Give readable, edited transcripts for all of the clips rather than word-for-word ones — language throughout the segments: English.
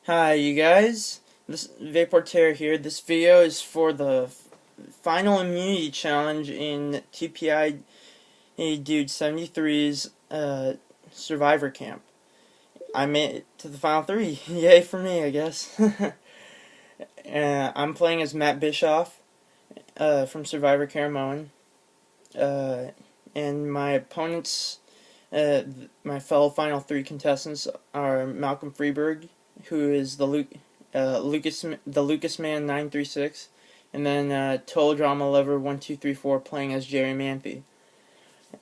Hi, you guys. This Vaporterra here. This video is for the final immunity challenge in Tpidude73's Survivor Camp. I made it to the final three. Yay for me, I guess. I'm playing as Matt Bischoff from Survivor Caramoan. And my opponents, my fellow final three contestants, are Malcolm Freeberg, who is the Lucas Man 936, and then Total Drama Lover 1234 playing as Jerry Manthe.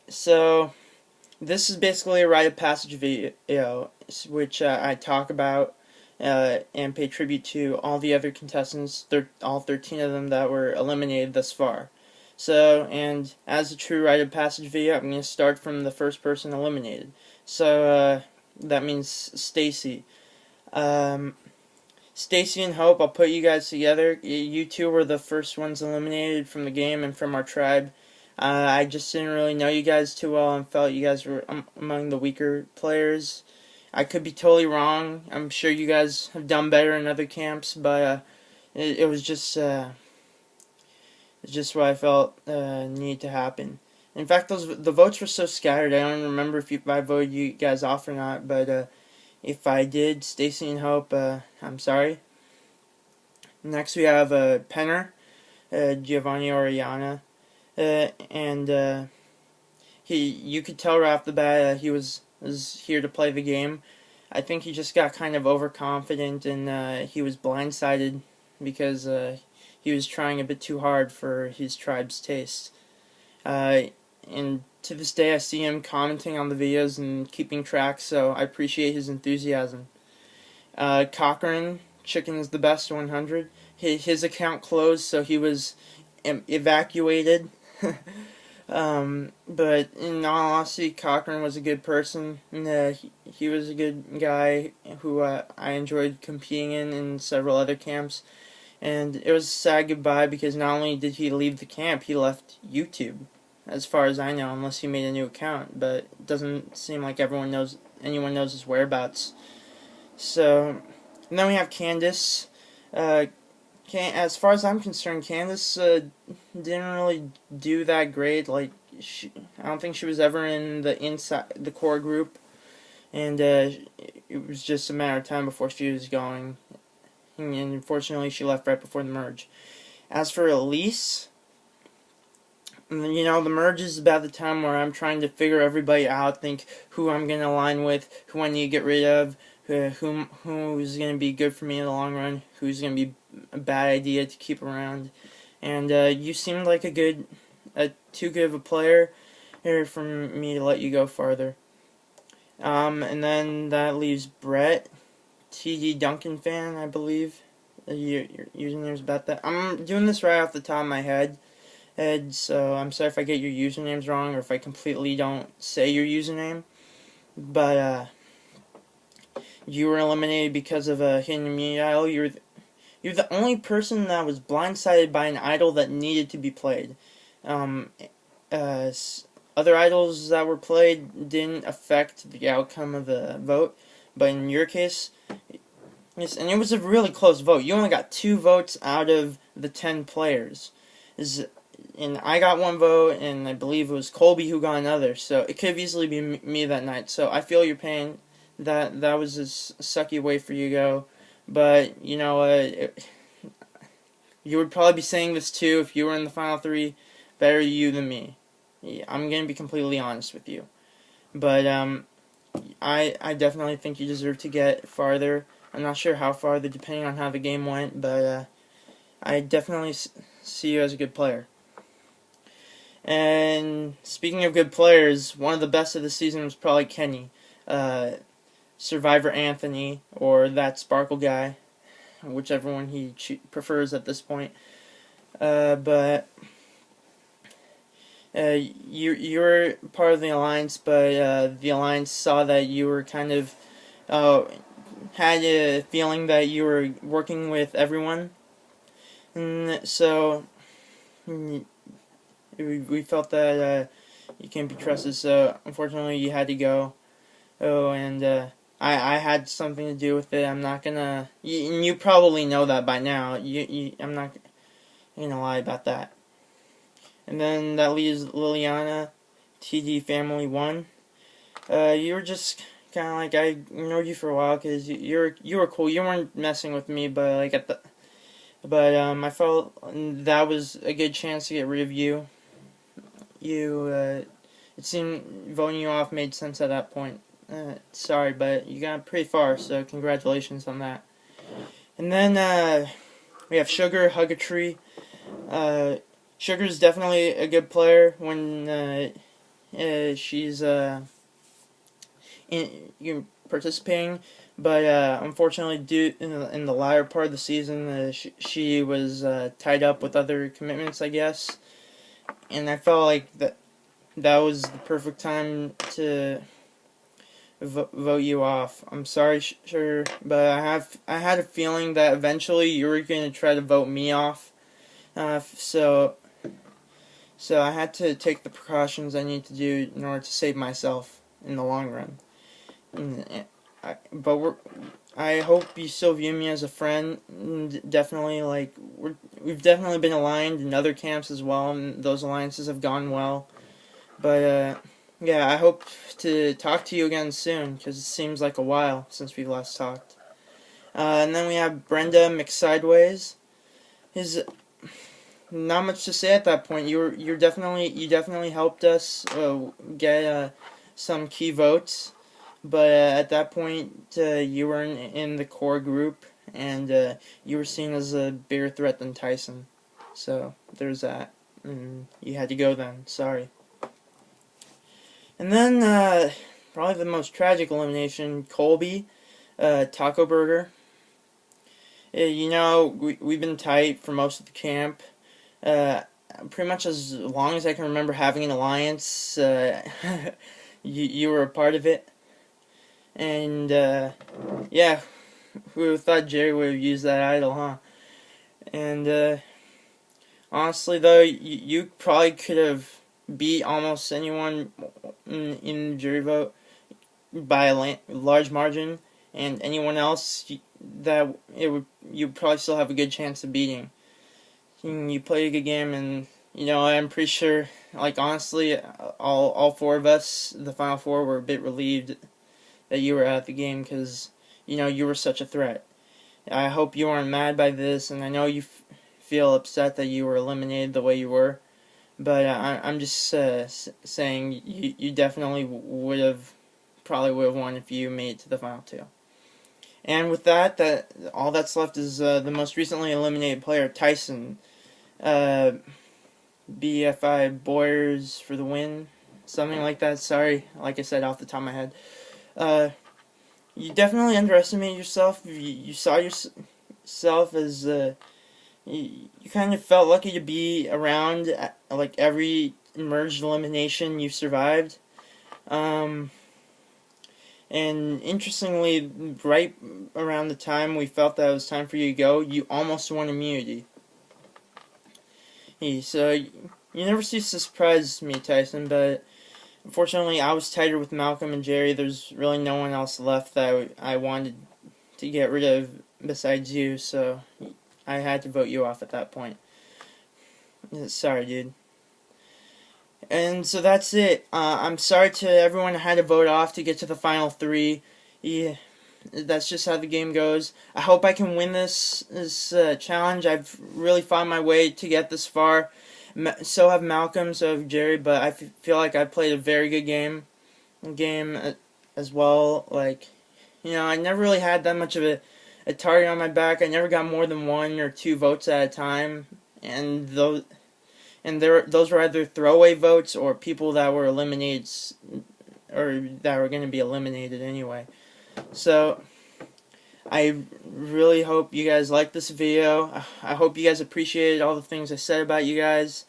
So this is basically a rite of passage video, which I talk about and pay tribute to all the other contestants, all 13 of them that were eliminated thus far. So, and as a true rite of passage video, I'm going to start from the first person eliminated. So that means Stacy. Stacy and Hope, I'll put you guys together. You two were the first ones eliminated from the game and from our tribe. I just didn't really know you guys too well and felt you guys were among the weaker players. I could be totally wrong. I'm sure you guys have done better in other camps, but it was just what I felt needed to happen. In fact, the votes were so scattered, I don't remember if I voted you guys off or not, but if I did, Stacy and Hope, I'm sorry. Next we have Penner, Giovanni Oriana, and you could tell right off the bat he was here to play the game. I think he just got kind of overconfident and he was blindsided because he was trying a bit too hard for his tribe's taste. And to this day I see him commenting on the videos and keeping track, so I appreciate his enthusiasm. Cochran, Chicken is the Best 100. His account closed, so he was evacuated. But in all honesty, Cochran was a good person. And, he was a good guy who I enjoyed competing in several other camps. And it was a sad goodbye because not only did he leave the camp, he left YouTube, as far as I know, unless he made a new account. But it doesn't seem like anyone knows his whereabouts. So, and then we have Candace. As far as I'm concerned, Candace didn't really do that great. Like, I don't think she was ever in the core group, and it was just a matter of time before she was going. And unfortunately, she left right before the merge. As for Elise, you know, the merge is about the time where I'm trying to figure everybody out, think who I'm going to align with, who I need to get rid of, who's going to be good for me in the long run, who's going to be a bad idea to keep around. And you seemed like too good of a player here for me to let you go farther. And then that leaves Brett, TD Duncan fan, I believe. Your username's about that. I'm doing this right off the top of my head, so I'm sorry if I get your usernames wrong or if I completely don't say your username. But you were eliminated because of a hidden immunity idol. You're the only person that was blindsided by an idol that needed to be played. Other idols that were played didn't affect the outcome of the vote, but in your case, yes, and it was a really close vote. You only got 2 votes out of the 10 players. And I got 1 vote, and I believe it was Colby who got another, so it could have easily been me that night. So I feel your pain. That was a sucky way for you to go. But, you know, you would probably be saying this too if you were in the final 3. Better you than me. I'm going to be completely honest with you. But I definitely think you deserve to get farther. I'm not sure how farther depending on how the game went, but I definitely see you as a good player. And speaking of good players, one of the best of the season was probably Kenny. Survivor Anthony, or that Sparkle guy, whichever one he prefers at this point. But you were part of the Alliance, but the Alliance saw that you were kind of had a feeling that you were working with everyone, and so we felt that you can't be trusted. So unfortunately, you had to go. Oh, and I had something to do with it. I'm not gonna. You probably know that by now. I'm not gonna lie about that. And then that leaves Liliana, TD Family 1. You were just kind of like, I ignored you for a while because you were cool. You weren't messing with me, but like I felt that was a good chance to get rid of you. It seemed voting you off made sense at that point. Sorry, but you got pretty far, so congratulations on that. And then we have Sugar, Hug a Tree. Sugar's definitely a good player when she's participating, but unfortunately, due in the latter part of the season, she was tied up with other commitments, I guess, and I felt like that was the perfect time to vote you off. I'm sorry, Sugar, but I had a feeling that eventually you were going to try to vote me off, so I had to take the precautions I need to do in order to save myself in the long run. I hope you still view me as a friend. Definitely, like we've definitely been aligned in other camps as well, and those alliances have gone well. But yeah, I hope to talk to you again soon because it seems like a while since we last talked. And then we have Brenda McSideways. His not much to say at that point. You definitely helped us get some key votes. But at that point, you were in the core group, and you were seen as a bigger threat than Tyson. So there's that. And you had to go then. Sorry. And then probably the most tragic elimination, Colby, Taco Burger. We've been tight for most of the camp. Pretty much as long as I can remember having an alliance, you were a part of it. And, yeah, who thought Jerry would have used that idol, huh? And, honestly, though, you probably could have beat almost anyone in the jury vote by a large margin, and anyone else you'd probably still have a good chance of beating. You played a good game, and, I'm pretty sure, like, honestly, all four of us, the final four, were a bit relieved that you were at the game because, you were such a threat. I hope you weren't mad by this, and I know you feel upset that you were eliminated the way you were, but I'm just saying you definitely probably would have won if you made it to the final two. And with that all that's left is the most recently eliminated player, Tyson. BFI Boyers for the win. Something like that. Sorry, like I said, off the top of my head. You definitely underestimated yourself. You saw yourself as you kind of felt lucky to be around like every merged elimination you survived. And interestingly, right around the time we felt that it was time for you to go, you almost won immunity. So you never cease to surprise me, Tyson, but unfortunately, I was tighter with Malcolm and Jerry. There's really no one else left that I wanted to get rid of besides you, so I had to vote you off at that point. Sorry, dude. And so that's it. I'm sorry to everyone who had to vote off to get to the final three. Yeah, that's just how the game goes. I hope I can win this challenge. I've really fought my way to get this far. So have Malcolm, so have Jerry, but I feel like I played a very good game as well. Like, I never really had that much of a target on my back. I never got more than 1 or 2 votes at a time, and those were either throwaway votes or people that were eliminated or that were going to be eliminated anyway. So I really hope you guys like this video. I hope you guys appreciated all the things I said about you guys.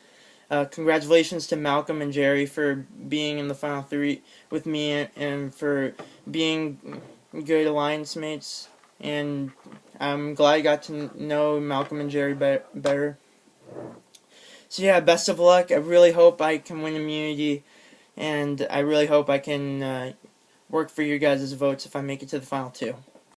Congratulations to Malcolm and Jerry for being in the final 3 with me and for being good alliance mates. And I'm glad I got to know Malcolm and Jerry better. So yeah, best of luck. I really hope I can win immunity, and I really hope I can work for your guys' votes if I make it to the final two.